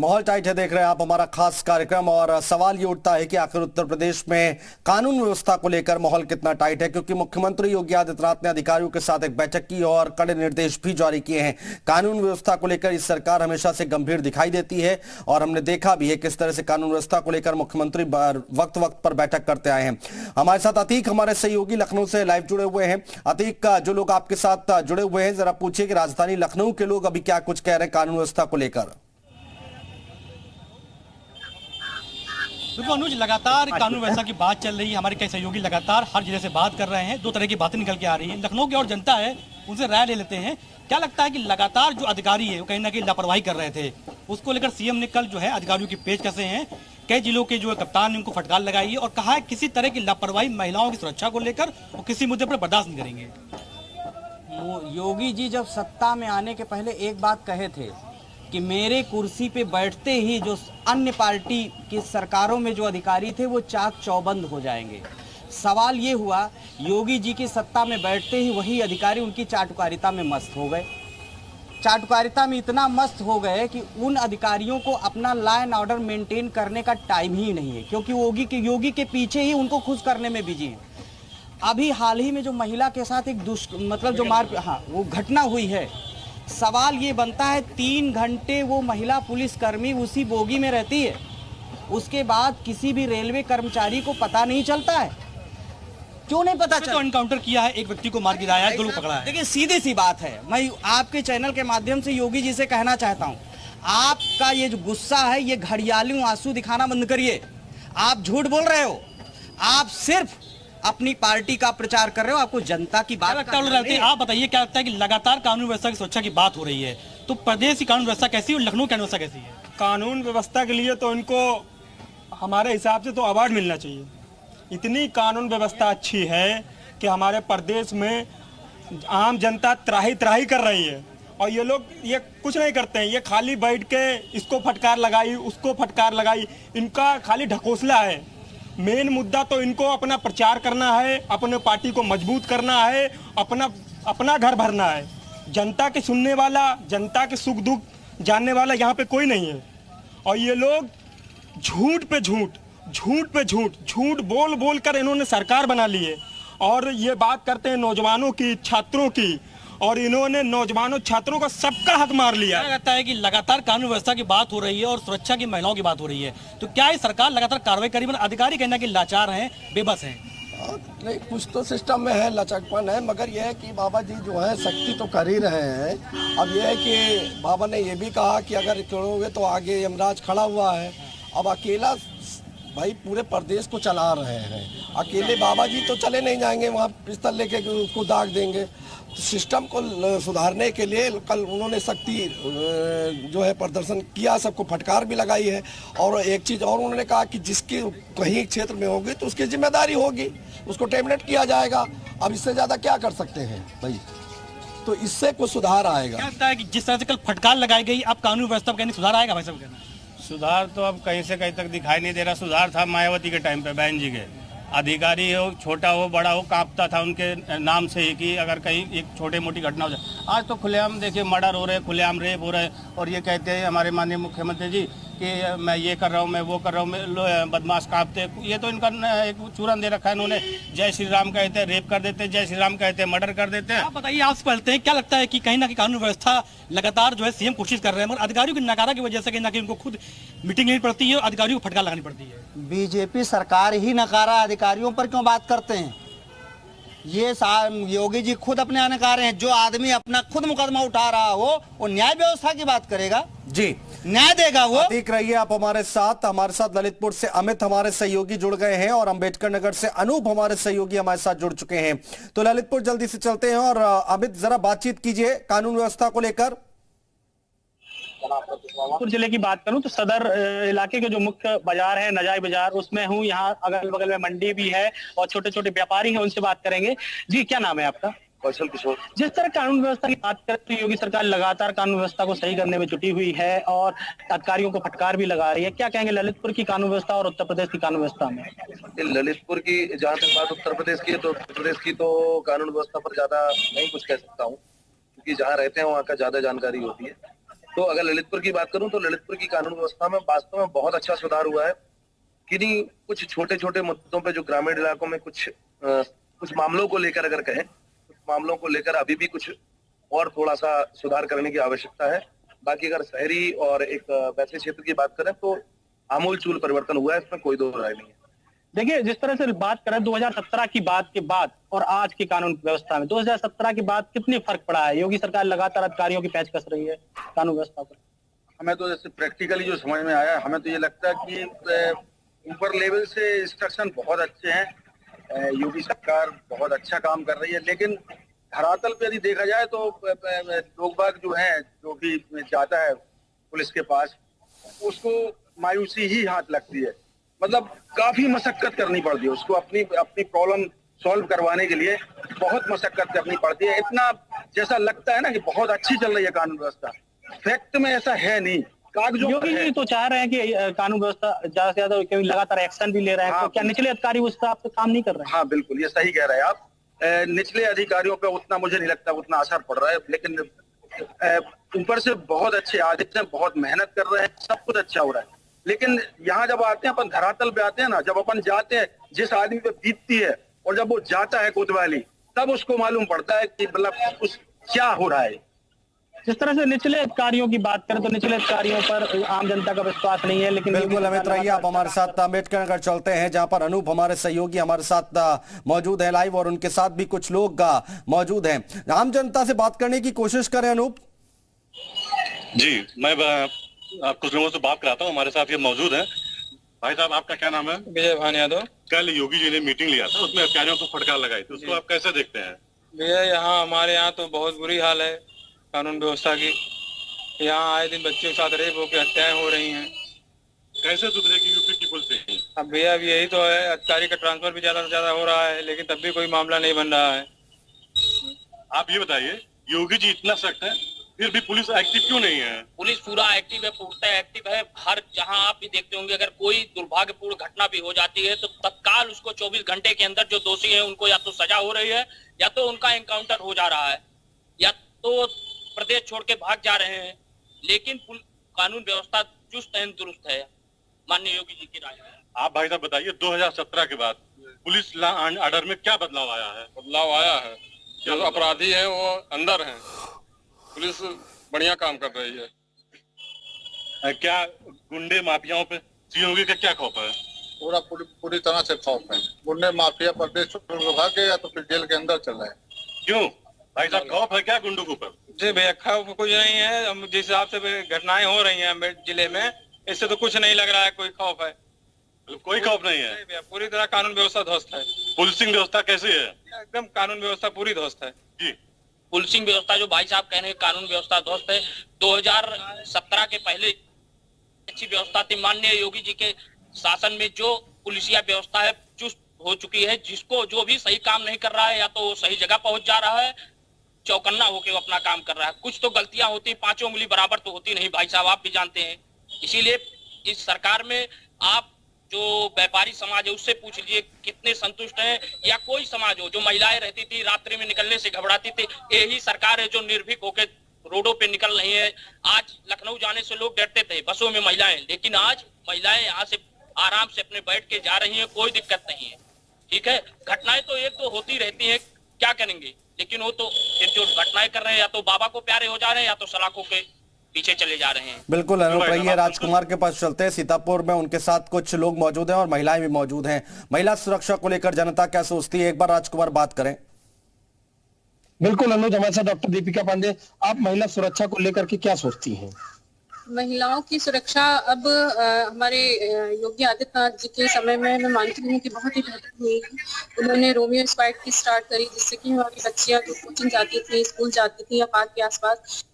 माहौल टाइट है, देख रहे हैं आप हमारा खास कार्यक्रम। और सवाल ये उठता है कि आखिर उत्तर प्रदेश में कानून व्यवस्था को लेकर माहौल कितना टाइट है, क्योंकि मुख्यमंत्री योगी आदित्यनाथ ने अधिकारियों के साथ एक बैठक की और कड़े निर्देश भी जारी किए हैं। कानून व्यवस्था को लेकर इस सरकार हमेशा से गंभीर दिखाई देती है और हमने देखा भी है किस तरह से कानून व्यवस्था को लेकर मुख्यमंत्री वक्त वक्त पर बैठक करते आए हैं। हमारे साथ अतीक हमारे सहयोगी लखनऊ से लाइव जुड़े हुए हैं। अतीक, जो लोग आपके साथ जुड़े हुए हैं, जरा पूछिए कि राजधानी लखनऊ के लोग अभी क्या कुछ कह रहे हैं कानून व्यवस्था को लेकर। बिल्कुल अनुज, लगातार कानून व्यवस्था की बात चल रही है। हमारे कई सहयोगी लगातार हर जिले से बात कर रहे हैं। दो तरह की बातें निकल के आ रही हैं। लखनऊ की और जनता है, उनसे राय ले लेते हैं। क्या लगता है कि लगातार जो अधिकारी है वो कहीं ना कहीं लापरवाही कर रहे थे, उसको लेकर सीएम ने कल जो है अधिकारियों की पेश कसे हैं। कई जिलों के जो कप्तान ने उनको फटकार लगाई है और कहा है किसी तरह की लापरवाही महिलाओं की सुरक्षा को लेकर वो किसी मुद्दे पर बर्दाश्त नहीं करेंगे। योगी जी जब सत्ता में आने के पहले एक बात कहे थे कि मेरे कुर्सी पे बैठते ही जो अन्य पार्टी की सरकारों में जो अधिकारी थे वो चाक चौबंद हो जाएंगे। सवाल ये हुआ, योगी जी की सत्ता में बैठते ही वही अधिकारी उनकी चाटुकारिता में मस्त हो गए। चाटुकारिता में इतना मस्त हो गए कि उन अधिकारियों को अपना लॉ एंड ऑर्डर मेंटेन करने का टाइम ही नहीं है, क्योंकि योगी के पीछे ही उनको खुश करने में बिजी हैं। अभी हाल ही में जो महिला के साथ एक वो घटना हुई है, सवाल ये बनता है 3 घंटे वो महिला पुलिसकर्मी उसी बोगी में रहती है, उसके बाद किसी भी रेलवे कर्मचारी को पता नहीं चलता है। क्यों नहीं पता चलता? तो एनकाउंटर किया है, एक व्यक्ति को मार गिराया है, 2 लोग पकड़ा है। देखिए सीधी सी बात है, मैं आपके चैनल के माध्यम से योगी जी से कहना चाहता हूँ, आपका ये जो गुस्सा है ये घड़ियाली आंसू दिखाना बंद करिए। आप झूठ बोल रहे हो, आप सिर्फ अपनी पार्टी का प्रचार कर रहे हो, आपको जनता की बात लगता है। आप बताइए क्या लगता है कि लगातार कानून व्यवस्था की सुरक्षा की बात हो रही है, तो प्रदेश की कानून व्यवस्था कैसी है और लखनऊ की कानून व्यवस्था कैसी है? कानून व्यवस्था के लिए तो इनको हमारे हिसाब से तो अवार्ड मिलना चाहिए। इतनी कानून व्यवस्था अच्छी है कि हमारे प्रदेश में आम जनता त्राही त्राही कर रही है और ये लोग ये कुछ नहीं करते हैं। ये खाली बैठ के इसको फटकार लगाई, उसको फटकार लगाई, इनका खाली ढकोसला है। मेन मुद्दा तो इनको अपना प्रचार करना है, अपने पार्टी को मजबूत करना है, अपना घर भरना है। जनता के सुनने वाला, जनता के सुख दुख जानने वाला यहाँ पे कोई नहीं है। और ये लोग झूठ पे झूठ बोल बोल कर इन्होंने सरकार बना ली है। और ये बात करते हैं नौजवानों की, छात्रों की, और इन्होंने नौजवानों छात्रों का सबका हक मार लिया। क्या लगता है कि लगातार कानून व्यवस्था की बात हो रही है और सुरक्षा की महिलाओं की बात हो रही है, तो क्या ये सरकार लगातार कार्रवाई करी? अधिकारी कहना कि लाचार हैं, बेबस हैं। नहीं, कुछ तो सिस्टम में है, लचकपन है, मगर यह है कि बाबा जी जो है सख्ती तो कर ही रहे हैं। अब यह है कि बाबा ने ये भी कहा कि अगर करोगे तो आगे यमराज खड़ा हुआ है। अब अकेला भाई पूरे प्रदेश को चला रहे हैं, अकेले बाबा जी तो चले नहीं जाएंगे, वहाँ पिस्तल लेके उसको दाग देंगे। तो सिस्टम को सुधारने के लिए कल उन्होंने सख्ती जो है प्रदर्शन किया, सबको फटकार भी लगाई है। और एक चीज़ और उन्होंने कहा कि जिसकी कहीं क्षेत्र में होगी तो उसकी जिम्मेदारी होगी, उसको टर्मिनेट किया जाएगा। अब इससे ज़्यादा क्या कर सकते हैं भाई, तो इससे कुछ सुधार आएगा। क्या लगता है कि जिस तरह से कल फटकार लगाई गई, अब कानून व्यवस्था कहने सुधार आएगा? भाई साहब कहना सुधार तो अब कहीं से कहीं तक दिखाई नहीं दे रहा। सुधार था मायावती के टाइम पे, बहन जी के। अधिकारी हो, छोटा हो बड़ा हो, कांपता था उनके नाम से ही कि अगर कहीं एक छोटे मोटी घटना हो जाए। आज तो खुलेआम देखिए मर्डर हो रहे, खुलेआम रेप हो रहे, और ये कहते हैं हमारे माननीय मुख्यमंत्री जी कि मैं ये कर रहा हूँ, मैं वो कर रहा हूँ, बदमाश कांपते। ये तो इनका एक चूरन दे रखा है इन्होंने। जय श्री राम कहते हैं, रेप कर देते हैं, जय श्री राम कहते हैं, मर्डर कर देते हैं। आप बताइए, आपसे पढ़ते हैं, क्या लगता है कि कहीं ना कहीं कानून व्यवस्था लगातार जो है सीएम कोशिश कर रहे हैं, मगर अधिकारियों की नकारा की वजह से कहीं ना कहीं उनको खुद मीटिंग लेनी पड़ती है और अधिकारियों को फटकार लगानी पड़ती है? बीजेपी सरकार ही नकारा, अधिकारियों पर क्यों बात करते हैं? ये योगी जी खुद अपने अनकार हैं। जो आदमी अपना खुद मुकदमा उठा रहा हो वो न्याय व्यवस्था की बात करेगा जी, न्याय देगा वो। देख रहिए आप हमारे साथ ललितपुर से अमित हमारे सहयोगी जुड़ गए हैं और अंबेडकर नगर से अनूप हमारे सहयोगी हमारे साथ जुड़ चुके हैं। तो ललितपुर जल्दी से चलते हैं और अमित जरा बातचीत कीजिए कानून व्यवस्था को लेकर। जौनपुर जिले की बात करूं तो सदर इलाके के जो मुख्य बाजार है, नजाई बाजार, उसमें हूं। यहाँ अगल बगल में मंडी भी है और छोटे छोटे व्यापारी हैं, उनसे बात करेंगे। जी, क्या नाम है आपका? कौशल किशोर। जिस तरह कानून व्यवस्था की बात करें तो योगी सरकार लगातार कानून व्यवस्था को सही करने में जुटी हुई है और अधिकारियों को फटकार भी लगा रही है। क्या कहेंगे ललितपुर की कानून व्यवस्था और उत्तर प्रदेश की कानून व्यवस्था में? ललितपुर की जहाँ तक बात उत्तर प्रदेश की है तो उत्तर प्रदेश की तो कानून व्यवस्था पर ज्यादा नहीं कुछ कह सकता हूँ, क्योंकि जहाँ रहते हैं वहाँ का ज्यादा जानकारी होती है। तो अगर ललितपुर की बात करूं तो ललितपुर की कानून व्यवस्था में वास्तव में बहुत अच्छा सुधार हुआ है। किन्हीं कुछ छोटे छोटे मुद्दों पे जो ग्रामीण इलाकों में कुछ मामलों को लेकर अगर कहें, कुछ मामलों को लेकर अभी भी कुछ और थोड़ा सा सुधार करने की आवश्यकता है। बाकी अगर शहरी और एक वैसे क्षेत्र की बात करें तो आमूलचूल परिवर्तन हुआ है, इसमें कोई दो राय नहीं है। देखिए, जिस तरह से बात करें 2017 की बात के बाद और आज की कानून व्यवस्था में, 2017 के बाद कितनी फर्क पड़ा है? योगी सरकार लगातार अधिकारियों की पैच कस रही है कानून व्यवस्था पर। हमें तो जैसे प्रैक्टिकली जो समझ में आया, हमें तो ये लगता है कि ऊपर लेवल से इंस्ट्रक्शन बहुत अच्छे हैं, योगी सरकार बहुत अच्छा काम कर रही है, लेकिन धरातल पे यदि देखा जाए तो लोग बाग जो है, जो भी जाता है पुलिस के पास, उसको मायूसी ही हाथ लगती है। मतलब काफी मशक्कत करनी पड़ती है उसको, अपनी प्रॉब्लम सॉल्व करवाने के लिए बहुत मशक्कत करनी पड़ती है। इतना जैसा लगता है ना कि बहुत अच्छी चल रही है कानून व्यवस्था, फैक्ट में ऐसा है नहीं। कागजों पर योगी है। जी तो चाह रहे हैं कि कानून व्यवस्था ज्यादा से ज्यादा, क्योंकि लगातार एक्शन भी ले रहे हैं, हाँ, तो क्या निचले अधिकारी उस हिसाब से काम नहीं कर रहे हैं? हाँ बिल्कुल, ये सही कह रहे हैं आप। निचले अधिकारियों पे उतना मुझे नहीं लगता उतना असर पड़ रहा है, लेकिन ऊपर से बहुत अच्छे आदेश हैं, बहुत मेहनत कर रहे हैं, सब कुछ अच्छा हो रहा है। लेकिन यहाँ जब आते हैं अपन, धरातल पे आते हैं ना, जब अपन जाते हैं, जिस आदमी पे बीतती है और जब वो जाता है कोतवाली, तब उसको मालूम पड़ता है कि मतलब उस क्या हो रहा है। जिस तरह से निचले अधिकारियों की बात करें तो निचले अधिकारियों पर आम जनता का विश्वास नहीं है, लेकिन बिल्कुल अमित रहिए, आप हमारे साथ अम्बेडकर नगर चलते हैं, जहां पर अनूप हमारे सहयोगी हमारे साथ मौजूद है लाइव, और उनके साथ भी कुछ लोग मौजूद हैं। आम जनता से बात करने की कोशिश करें अनूप। जी, मैं कुछ लोगों से बात कराता हूँ, हमारे साथ ये मौजूद हैं। भाई साहब, आपका क्या नाम है? विजय भान यादव। कल योगी जी ने मीटिंग लिया था, उसमें अधिकारियों को फटकार लगाई थी, उसको आप कैसे देखते हैं? भैया, यहाँ हमारे यहाँ तो बहुत बुरी हाल है कानून व्यवस्था की। यहाँ आए दिन बच्चों के साथ रेप होकर हत्याएं हो रही हैं। कैसे सुधरेगी यूपी की पुलिस? अब भैया अब यही तो है, अधिकारी का ट्रांसफर भी ज्यादा से ज्यादा हो रहा है, लेकिन तब भी कोई मामला नहीं बन रहा है। आप ये बताइए, योगी जी इतना सख्त है, फिर भी पुलिस एक्टिव क्यों नहीं है? पुलिस पूरा एक्टिव है, पूर्णतः एक्टिव है। हर जहां आप भी देखते होंगे, अगर कोई दुर्भाग्यपूर्ण घटना भी हो जाती है तो तत्काल उसको 24 घंटे के अंदर जो दोषी है उनको या तो सजा हो रही है, या तो उनका एनकाउंटर हो जा रहा है, या तो प्रदेश छोड़ के भाग जा रहे हैं। लेकिन कानून व्यवस्था चुस्त एवं दुरुस्त है माननीय योगी जी की राज में। आप भाई साहब बताइए, 2017 के बाद पुलिस लॉ एंड ऑर्डर में क्या बदलाव आया है? बदलाव आया है, जो अपराधी है वो अंदर है, पुलिस बढ़िया काम कर रही है। क्या गुंडे माफियाओं पे योगी का क्या खौफ है? पूरी तरह से खौफ है। गुंडे माफिया प्रदेश छोड़ के भाग गए या तो फिर जेल के अंदर चल रहे हैं। क्यों भाई साहब, खौफ है क्या गुंडों के ऊपर? जी भैया, खौफ कुछ नहीं है। जिस हिसाब से घटनाएं हो रही हैं जिले में, इससे तो कुछ नहीं लग रहा है कोई खौफ है। कोई खौफ नहीं है? नहीं भैया, पूरी तरह कानून व्यवस्था ध्वस्त है। पुलिसिंग व्यवस्था कैसी है? एकदम कानून व्यवस्था पूरी ध्वस्त है जी। पुलिसिंग व्यवस्था जो भाई साहब कह रहे हैं, कानून व्यवस्था ध्वस्त है। 2017 के पहले अच्छी व्यवस्था थी। माननीय योगी जी के शासन में जो पुलिसिया व्यवस्था है चुस्त हो चुकी है। जिसको जो भी सही काम नहीं कर रहा है, या तो वो सही जगह पहुंच जा रहा है, चौकन्ना होके वो अपना काम कर रहा है। कुछ तो गलतियां होती, पांचों उंगली बराबर तो होती नहीं भाई साहब, आप भी जानते हैं। इसीलिए इस सरकार में आप जो व्यापारी समाज है उससे पूछ लीजिए कितने संतुष्ट हैं, या कोई समाज हो जो महिलाएं रहती थी रात्रि में निकलने से घबराती थी, यही सरकार है जो निर्भीक होकर रोडों पे निकल रही है। आज लखनऊ जाने से लोग डरते थे, बसों में महिलाएं, लेकिन आज महिलाएं यहाँ से आराम से अपने बैठ के जा रही हैं, कोई दिक्कत नहीं है। ठीक है, घटनाएं तो एक तो होती रहती हैं, क्या करेंगे, लेकिन वो तो जो घटनाएं कर रहे हैं या तो बाबा को प्यारे हो जा रहे हैं या तो सलाखों के पीछे चले जा रहे हैं। बिल्कुल अनूप रहिए, राजकुमार के पास चलते हैं। सीतापुर में उनके साथ कुछ लोग मौजूद हैं और महिलाएं भी मौजूद हैं। महिला सुरक्षा को लेकर जनता क्या सोचती है, एक बार राजकुमार बात करें। बिल्कुल अनुज, हमारे साथ डॉक्टर दीपिका पांडे, आप महिला सुरक्षा को लेकर के क्या सोचती हैं? महिलाओं की सुरक्षा अब हमारे योगी आदित्यनाथ जी के समय में मैं मानती हूँ कि बहुत ही बेहतर हुई है। उन्होंने रोमियो स्क्वाड की स्टार्ट करी, जिससे कि हमारी बच्चियां जो कोचिंग जाती थी, स्कूल जाती थी या पार्क के आसपास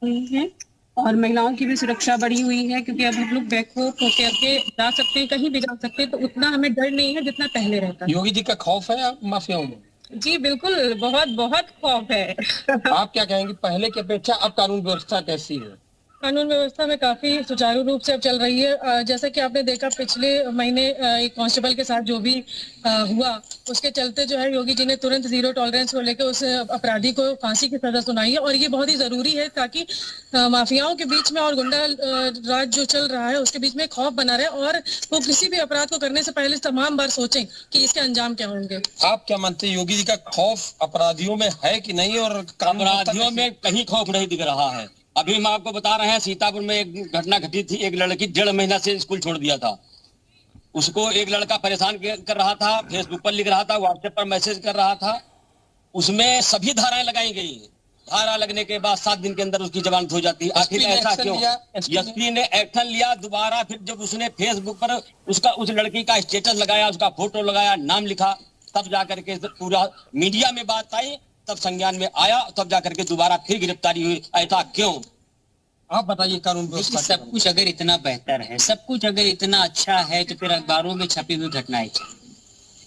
हुई है, और महिलाओं की भी सुरक्षा बढ़ी हुई है, क्योंकि अब हम लोग बैकवॉक होकर आगे जा सकते हैं, कहीं भी जा सकते हैं, तो उतना हमें डर नहीं है जितना पहले रहता। योगी जी का खौफ है माफियाओं में? जी बिल्कुल, बहुत बहुत खौफ है। आप क्या कहेंगे, पहले की अपेक्षा अब कानून व्यवस्था कैसी है? कानून व्यवस्था में काफी सुचारू रूप से अब चल रही है। जैसा कि आपने देखा पिछले महीने एक कांस्टेबल के साथ जो भी हुआ, उसके चलते जो है योगी जी ने तुरंत जीरो टॉलरेंस को लेकर उस अपराधी को फांसी की सजा सुनाई है। और ये बहुत ही जरूरी है ताकि माफियाओं के बीच में और गुंडा राज जो चल रहा है उसके बीच में खौफ बना रहे और वो किसी भी अपराध को करने से पहले तमाम बार सोचें कि इसके अंजाम क्या होंगे। आप क्या मानते हैं, योगी जी का खौफ अपराधियों में है कि नहीं? और अपराधियों में कहीं खौफ नहीं दिख रहा है। अभी हम आपको बता रहे हैं, सीतापुर में एक घटना घटी थी। एक लड़की 1.5 महीना से स्कूल छोड़ दिया था। उसको एक लड़का परेशान कर रहा था, फेसबुक पर लिख रहा था, व्हाट्सएप पर मैसेज कर रहा था। उसमें सभी धाराएं लगाई गई। धारा लगने के बाद 7 दिन के अंदर उसकी जमानत हो जाती है। आखिर ऐसा क्यों? एसपी ने एक्शन लिया दोबारा। फिर जब उसने फेसबुक पर उस लड़की का स्टेटस लगाया, उसका फोटो लगाया, नाम लिखा, तब जाकर के पूरा मीडिया में बात आई, तब संज्ञान में आया, तब जाकर के दोबारा फिर गिरफ्तारी हुई। ऐसा क्यों? आप बताइए। कानून व्यवस्था सब कुछ अगर इतना बेहतर है, सब कुछ अगर इतना अच्छा है, तो फिर अखबारों में छपी हुई घटनाएं।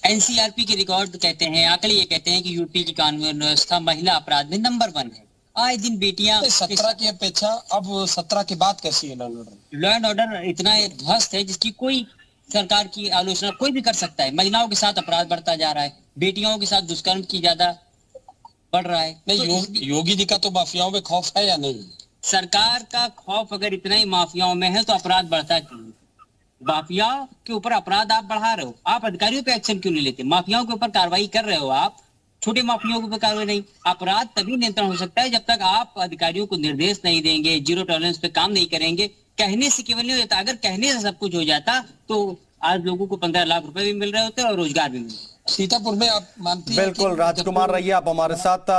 एनसीआरपी के रिकॉर्ड कहते हैं, आंकड़े ये कहते हैं कि यूपी की कानून व्यवस्था महिला अपराध में नंबर 1 है। आए दिन बेटियां 17 की अपेक्षा अब 17 की बात कैसी है? लॉ एंड ऑर्डर इतना ध्वस्त है जिसकी कोई सरकार की आलोचना कोई भी कर सकता है। महिलाओं के साथ अपराध बढ़ता जा रहा है, बेटियों के साथ दुष्कर्म की ज्यादा बढ़ रहा है। नहीं, योगी जी का तो माफियाओं में खौफ है या नहीं? सरकार का खौफ अगर इतना ही माफियाओं में है तो अपराध बढ़ता क्यों? माफिया के ऊपर अपराध आप बढ़ा रहे हो, आप अधिकारियों पे एक्शन क्यों नहीं लेते? माफियाओं के ऊपर कार्रवाई कर रहे हो आप, छोटे माफियाओं के ऊपर कार्रवाई नहीं। अपराध तभी नियंत्रण हो सकता है जब तक आप अधिकारियों को निर्देश नहीं देंगे, जीरो टॉलरेंस पे काम नहीं करेंगे। कहने से केवल नहीं हो जाता। अगर कहने से सब कुछ हो जाता तो आज लोगों को 15 लाख रुपए भी मिल रहे होते और रोजगार भी मिल रहा। सीतापुर में आप मानती हैं? बिल्कुल राजकुमार, रहिए आप हमारे साथ।